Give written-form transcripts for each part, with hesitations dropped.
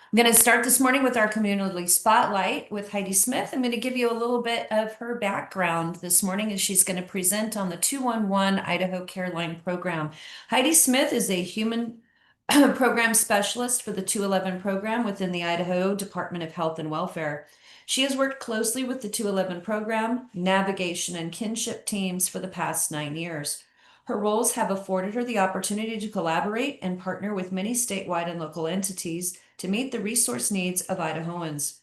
I'm going to start this morning with our community spotlight with Heidi Smith. I'm going to give you a little bit of her background this morning as she's going to present on the 211 Idaho CareLine program. Heidi Smith is a human program specialist for the 211 program within the Idaho Department of Health and Welfare. She has worked closely with the 211 program, navigation, and kinship teams for the past 9 years. Her roles have afforded her the opportunity to collaborate and partner with many statewide and local entities to meet the resource needs of Idahoans.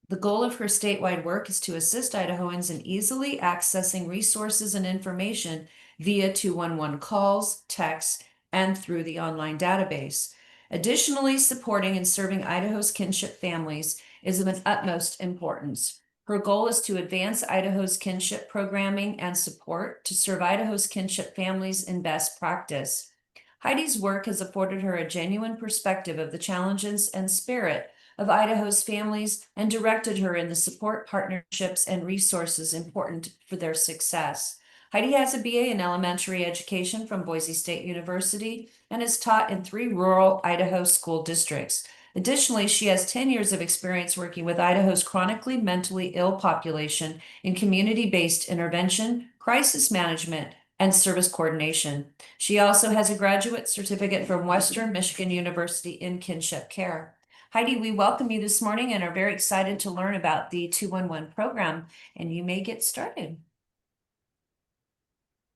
The goal of her statewide work is to assist Idahoans in easily accessing resources and information via 211 calls, texts, and through the online database. Additionally, supporting and serving Idaho's kinship families is of utmost importance. Her goal is to advance Idaho's kinship programming and support to serve Idaho's kinship families in best practice. Heidi's work has afforded her a genuine perspective of the challenges and spirit of Idaho's families and directed her in the support partnerships and resources important for their success. Heidi has a BA in elementary education from Boise State University and has taught in 3 rural Idaho school districts. Additionally, she has 10 years of experience working with Idaho's chronically mentally ill population in community-based intervention, crisis management, and service coordination. She also has a graduate certificate from Western Michigan University in kinship care. Heidi, we welcome you this morning and are very excited to learn about the 211 program, and you may get started.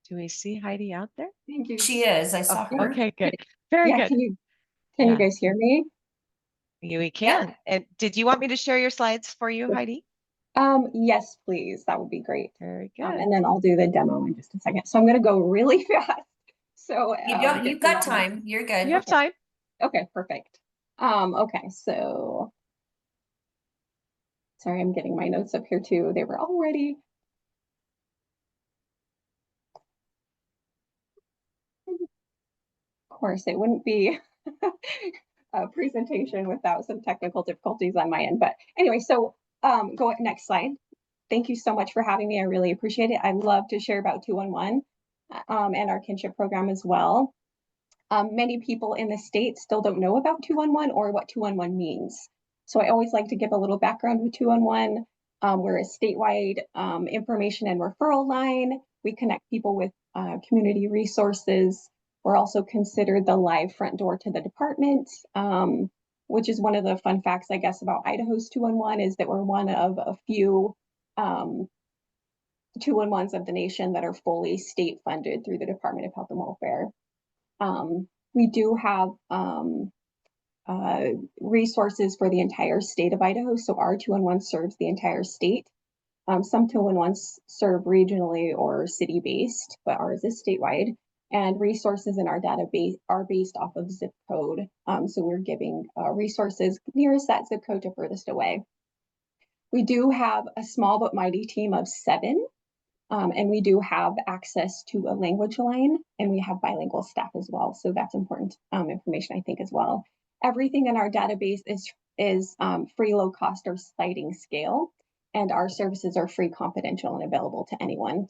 Do we see Heidi out there? Thank you. She is. I saw her. Okay, good. Very good. Can you guys hear me? We can. Yeah. And did you want me to share your slides for you, Heidi? Yes, please. That would be great. Very good. And then I'll do the demo in just a second. So I'm going to go really fast. So you've got time. You're good. You have time. Okay, perfect. Okay, so sorry, I'm getting my notes up here too. They were all ready. Of course, it wouldn't be a presentation without some technical difficulties on my end. But anyway, so go next slide. Thank you so much for having me. I really appreciate it. I love to share about 211 and our kinship program as well. Many people in the state still don't know about 211 or what 211 means. So I always like to give a little background with 211. We're a statewide information and referral line. We connect people with community resources. We're also considered the live front door to the department, which is one of the fun facts, I guess, about Idaho's 211 is that we're one of a few 211s of the nation that are fully state funded through the Department of Health and Welfare. We do have resources for the entire state of Idaho. So our 211 serves the entire state. Some 211s serve regionally or city-based, but ours is statewide. And resources in our database are based off of zip code. So we're giving resources nearest that zip code to furthest away. We do have a small but mighty team of 7. And we do have access to a language line, and we have bilingual staff as well. So that's important information, I think, as well. Everything in our database is free, low cost, or sliding scale, and our services are free, confidential, and available to anyone.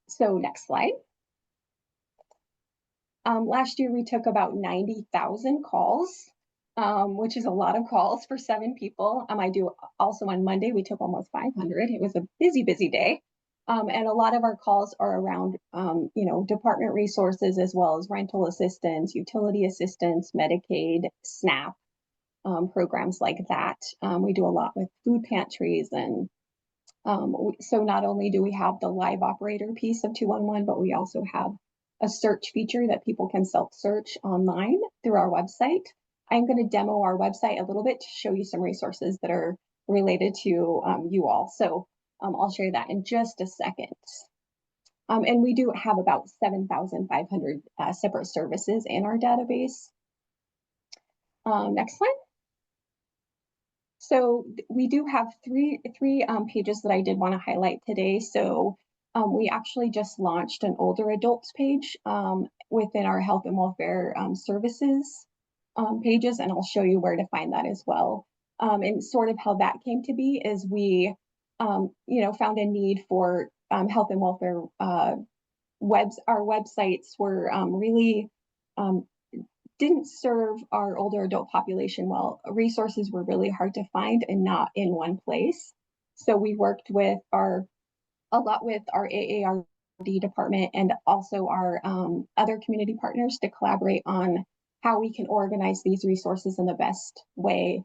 So next slide. Last year, we took about 90,000 calls, which is a lot of calls for 7 people. I do also on Monday, we took almost 500. It was a busy day. And a lot of our calls are around, department resources as well as rental assistance, utility assistance, Medicaid, SNAP, programs like that. We do a lot with food pantries. And so not only do we have the live operator piece of 211, but we also have a search feature that people can self-search online through our website. I'm going to demo our website a little bit to show you some resources that are related to you all. So I'll share that in just a second. And we do have about 7,500 separate services in our database. Next slide. So we do have three pages that I did want to highlight today. So we actually just launched an older adults page within our health and welfare services pages, and I'll show you where to find that as well. And sort of how that came to be is we, found a need for health and welfare our websites were really didn't serve our older adult population well. Resources were really hard to find and not in one place. So we worked with a lot with our AARD department and also our other community partners to collaborate on how we can organize these resources in the best way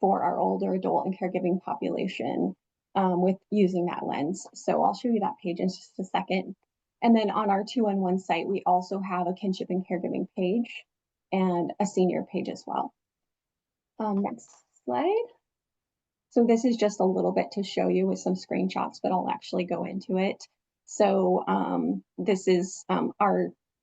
for our older adult and caregiving population with using that lens. So I'll show you that page in just a second. And then on our 211 site, we also have a kinship and caregiving page and a senior page as well. Next slide. So this is just a little bit to show you with some screenshots, but I'll actually go into it. So this is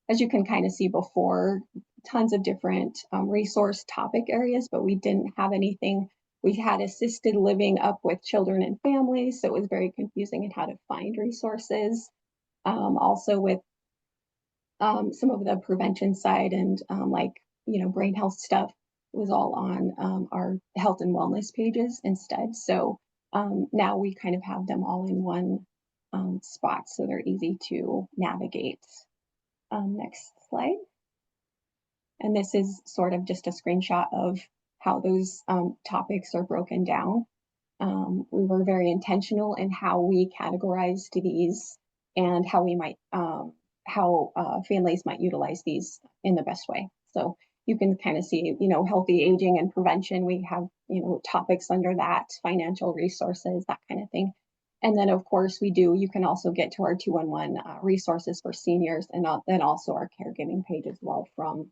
as you can kind of see before, tons of different resource topic areas, but we didn't have anything. We had assisted living up with children and families, so it was very confusing in how to find resources. Also with some of the prevention side and like, brain health stuff was all on our health and wellness pages instead. So now we kind of have them all in one spot, so they're easy to navigate. Next slide. And this is sort of just a screenshot of how those topics are broken down. We were very intentional in how we categorized these and how we might how families might utilize these in the best way. So you can kind of see, healthy aging and prevention. We have, topics under that, financial resources, that kind of thing. And then, of course, you can also get to our 211 resources for seniors and then also our caregiving page as well from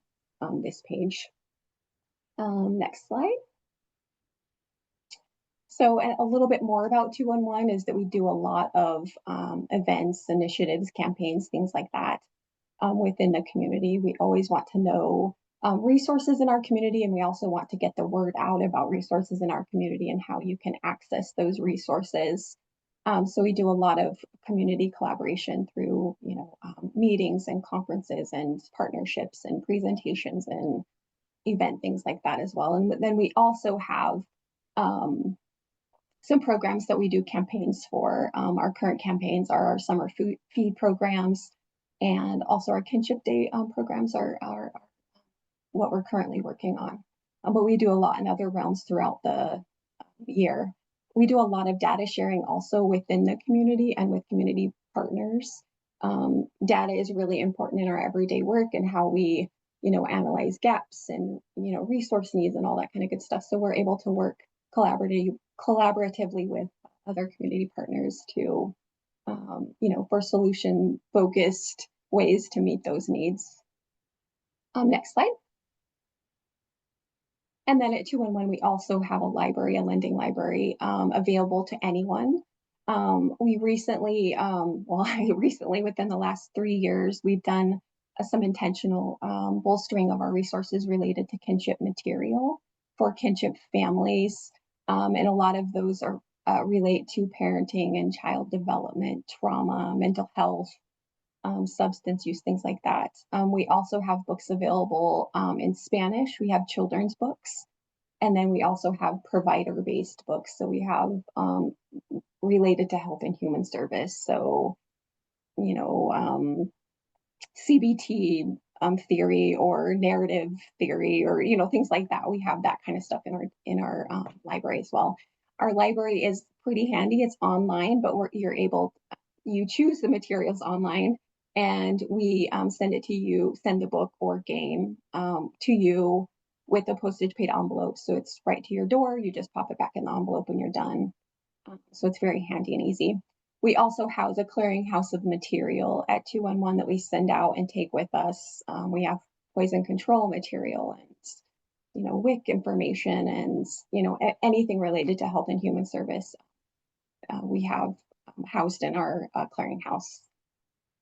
this page. Next slide. So a little bit more about 211 is that we do a lot of events, initiatives, campaigns, things like that within the community. We always want to know resources in our community, and we also want to get the word out about resources in our community and how you can access those resources. So we do a lot of community collaboration through, meetings and conferences and partnerships and presentations and event things like that as well. And then we also have some programs that we do campaigns for. Our current campaigns are our summer food feed programs, and also our kinship day programs are what we're currently working on. But we do a lot in other realms throughout the year. We do a lot of data sharing also within the community and with community partners. Data is really important in our everyday work and how we, analyze gaps and, resource needs and all that kind of good stuff. So we're able to work collaboratively with other community partners to, for solution focused ways to meet those needs. Next slide. And then at 211, we also have a library, a lending library available to anyone. We recently, within the last 3 years, we've done some intentional bolstering of our resources related to kinship material for kinship families. And a lot of those are relate to parenting and child development, trauma, mental health, substance use, things like that. We also have books available in Spanish. We have children's books. And then we also have provider-based books. So we have related to health and human service. So, CBT theory or narrative theory or, things like that. We have that kind of stuff in our library as well. Our library is pretty handy. It's online, but you choose the materials online and we send the book or game to you with a postage paid envelope. So it's right to your door. You just pop it back in the envelope when you're done. So it's very handy and easy. We also house a clearinghouse of material at 211 that we send out and take with us. We have poison control material and, WIC information and, anything related to health and human service. We have housed in our clearinghouse.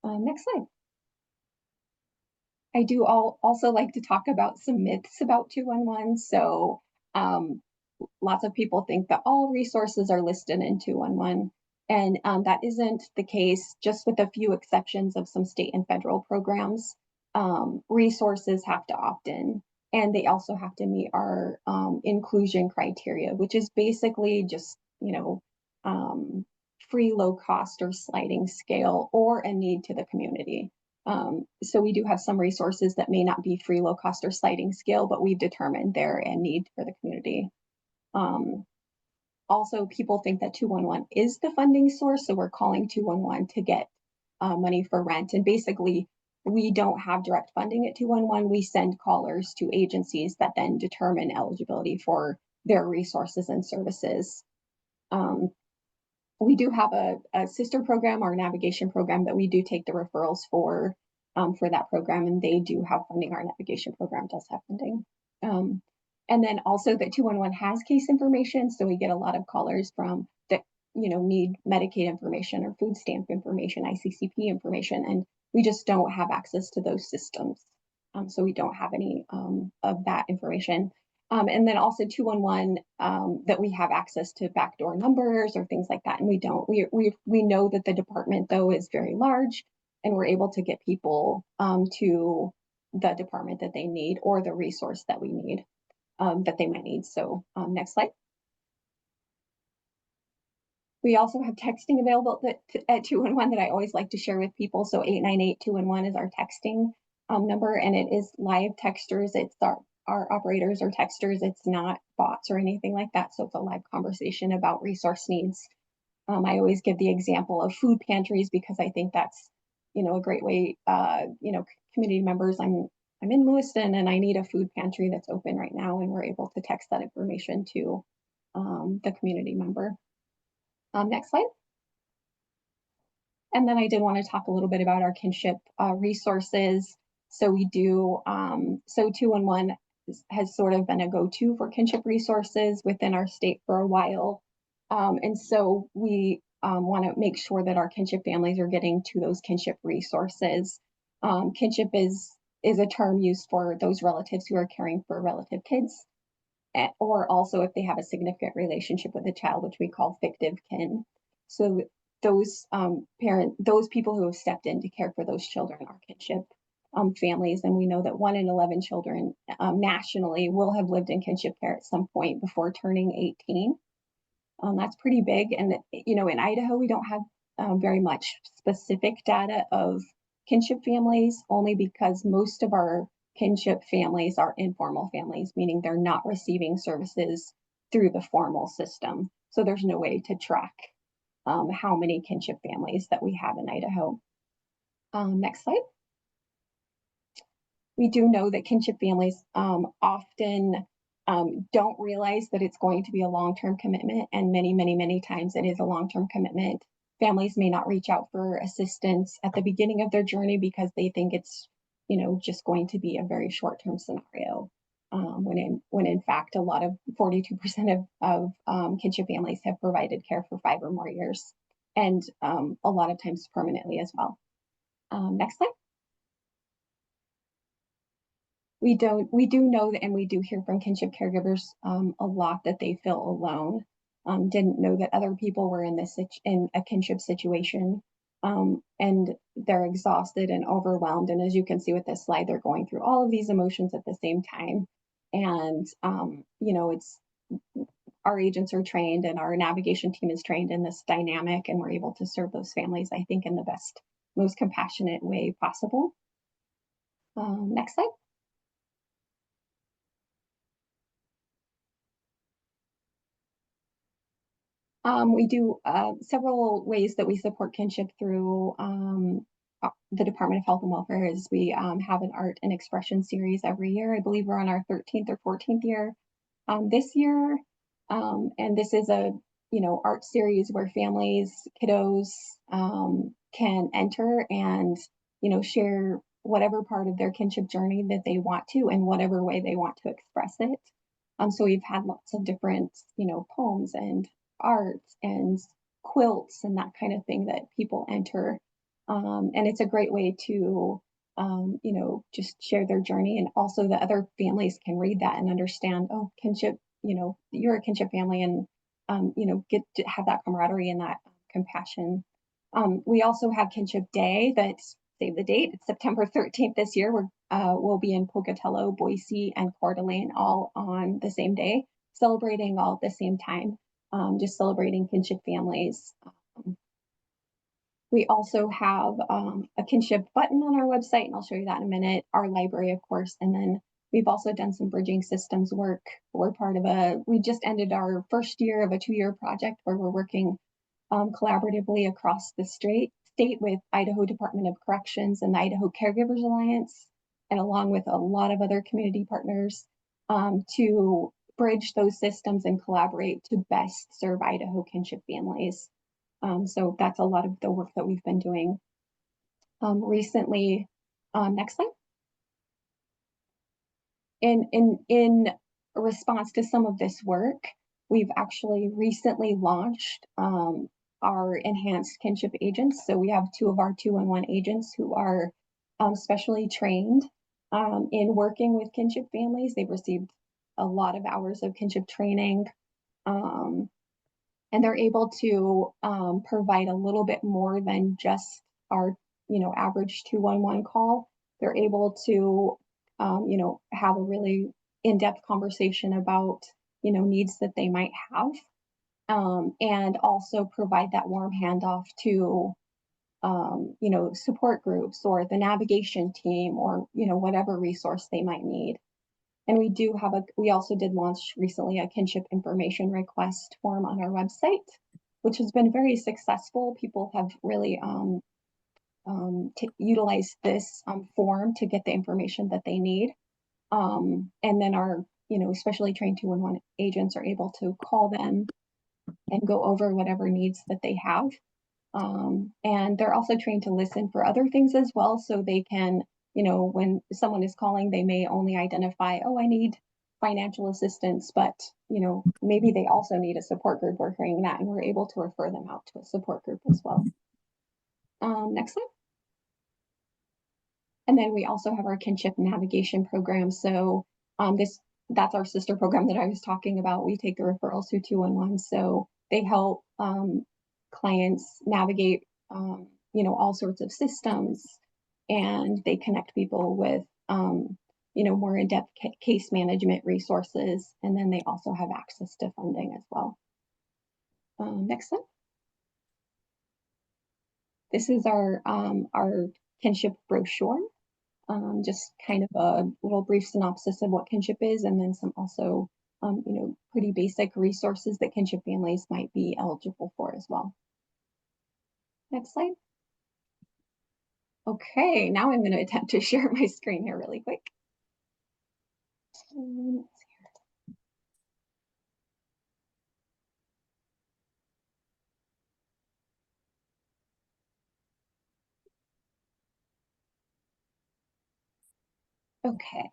Next slide. I do also like to talk about some myths about 211. So lots of people think that all resources are listed in 211. And that isn't the case, just with a few exceptions of some state and federal programs. Resources have to opt in, and they also have to meet our inclusion criteria, which is basically just, free, low cost or sliding scale or a need to the community. So we do have some resources that may not be free, low cost, or sliding scale, but we've determined they're a need for the community. Also, people think that 211 is the funding source, so we're calling 211 to get money for rent. And basically, we don't have direct funding at 211. We send callers to agencies that then determine eligibility for their resources and services. We do have a sister program, our navigation program, that we do take the referrals for that program, and they do have funding. Our navigation program does have funding. And then also that 211 has case information, so we get a lot of callers from that need Medicaid information or food stamp information, ICCP information, and we just don't have access to those systems. So we don't have any of that information. And then also 211 that we have access to backdoor numbers or things like that, and we don't. We know that the department though is very large, and we're able to get people to the department that they need or the resource that we need that they might need. So next slide. We also have texting available at 211 that I always like to share with people. So 898-211 is our texting number, and it is live texters. It's our operators or texters. It's not bots or anything like that. So it's a live conversation about resource needs. I always give the example of food pantries because I think that's, a great way, community members, I'm in Lewiston and I need a food pantry that's open right now, and we're able to text that information to the community member. Next slide. And then I did want to talk a little bit about our kinship resources. So we do, so 211 has sort of been a go-to for kinship resources within our state for a while. And so we want to make sure that our kinship families are getting to those kinship resources. Kinship is a term used for those relatives who are caring for relative kids, or also if they have a significant relationship with a child, which we call fictive kin. So those those people who have stepped in to care for those children are kinship families, and we know that 1 in 11 children nationally will have lived in kinship care at some point before turning 18. That's pretty big, and in Idaho we don't have very much specific data of kinship families, only because most of our kinship families are informal families, meaning they're not receiving services through the formal system. So there's no way to track how many kinship families that we have in Idaho. Next slide. We do know that kinship families often don't realize that it's going to be a long-term commitment, and many times it is a long-term commitment. Families may not reach out for assistance at the beginning of their journey because they think it's just going to be a very short-term scenario, when in fact a lot of 42% of kinship families have provided care for 5 or more years, and a lot of times permanently as well. Next slide. We do know that, and we do hear from kinship caregivers a lot that they feel alone. Didn't know that other people were in a kinship situation, and they're exhausted and overwhelmed. And as you can see with this slide, they're going through all of these emotions at the same time. And it's our agents are trained and our navigation team is trained in this dynamic, and we're able to serve those families, I think, in the best, most compassionate way possible. Next slide. We do several ways that we support kinship through the Department of Health and Welfare. Is we have an art and expression series every year. I believe we're on our 13th or 14th year this year. And this is a art series where families, kiddos can enter and share whatever part of their kinship journey that they want to, in whatever way they want to express it. So we've had lots of different poems and art and quilts and that kind of thing that people enter, and it's a great way to just share their journey, and also the other families can read that and understand, oh, kinship, you're a kinship family, and get to have that camaraderie and that compassion. We also have Kinship Day. That's, save the date, it's September 13th this year. We'll be in Pocatello, Boise, and Coeur d'Alene all on the same day, celebrating all at the same time, just celebrating kinship families. We also have a kinship button on our website, and I'll show you that in a minute. Our library, of course, and then we've also done some bridging systems work. We just ended our first year of a 2-year project where we're working collaboratively across the state with Idaho Department of Corrections and the Idaho Caregivers Alliance, and along with a lot of other community partners to bridge those systems and collaborate to best serve Idaho kinship families. So that's a lot of the work that we've been doing recently. Next slide. In response to some of this work, we've actually recently launched our enhanced kinship agents. So we have 2 of our 2-in-1 agents who are specially trained in working with kinship families. They've received a lot of hours of kinship training. And they're able to provide a little bit more than just our, average 211 call. They're able to, have a really in-depth conversation about, needs that they might have, and also provide that warm handoff to, support groups or the navigation team or, whatever resource they might need. And we also did launch recently a kinship information request form on our website, which has been very successful. People have really utilized this form to get the information that they need. And then our, especially trained 2-in-1 agents are able to call them and go over whatever needs that they have. And they're also trained to listen for other things as well, so they can, when someone is calling, they may only identify, oh, I need financial assistance, but, maybe they also need a support group. We're hearing that, and we're able to refer them out to a support group as well. Next slide. And then we also have our kinship navigation program. So that's our sister program that I was talking about. We take the referrals through 2-in-1. So they help clients navigate, all sorts of systems, and they connect people with, more in-depth case management resources. And then they also have access to funding as well. Next slide. This is our kinship brochure. Just kind of a little brief synopsis of what kinship is, and then some also, pretty basic resources that kinship families might be eligible for as well. Next slide. Okay, now I'm going to attempt to share my screen here really quick. Okay.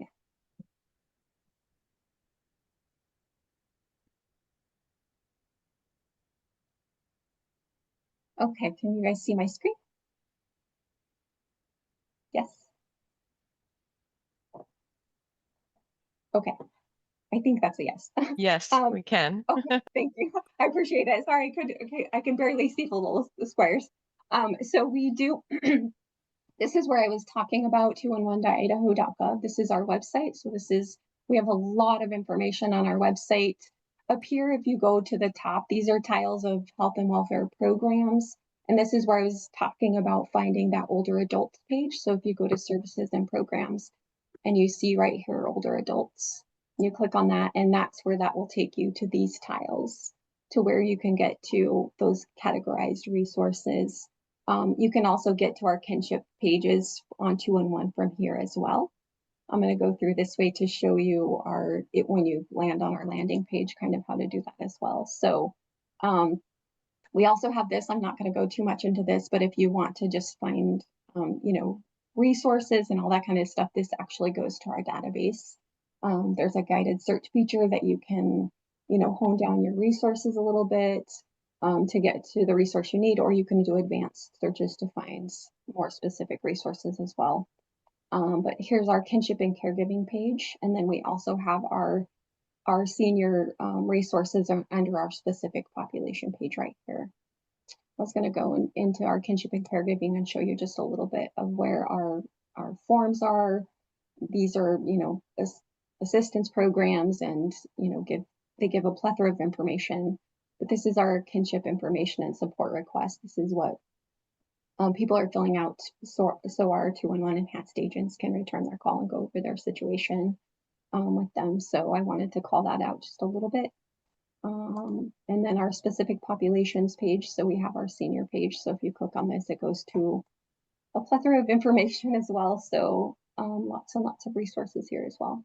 Okay, can you guys see my screen? Yes. Okay, I think that's a yes. Yes, we can. Okay, thank you. I appreciate it. Sorry, I can barely see the little squares. So we do. This is where I was talking about 211.idaho.gov. This is our website. So we have a lot of information on our website. Up here, if you go to the top, these are tiles of health and welfare programs. And this is where I was talking about finding that older adults page. So if you go to services and programs and you see right here, older adults, you click on that, and that's where that will take you to these tiles, to where you can get to those categorized resources. You can also get to our kinship pages on 2-in-1 from here as well. I'm going to go through this way to show you when you land on our landing page, kind of how to do that as well. So we also have this. I'm not going to go too much into this, but if you want to just find, resources and all that kind of stuff, this actually goes to our database. There's a guided search feature that you can, hone down your resources a little bit to get to the resource you need, or you can do advanced searches to find more specific resources as well. But here's our kinship and caregiving page. And then we also have our senior resources under our specific population page right here. I was going to go into our kinship and caregiving and show you just a little bit of where our forms are. These are, assistance programs, and, they give a plethora of information. But this is our kinship information and support request. This is what People are filling out so our 211 enhanced agents can return their call and go over their situation with them. So I wanted to call that out just a little bit. And then our specific populations page. So we have our senior page. So if you click on this, it goes to a plethora of information as well. So lots and lots of resources here as well.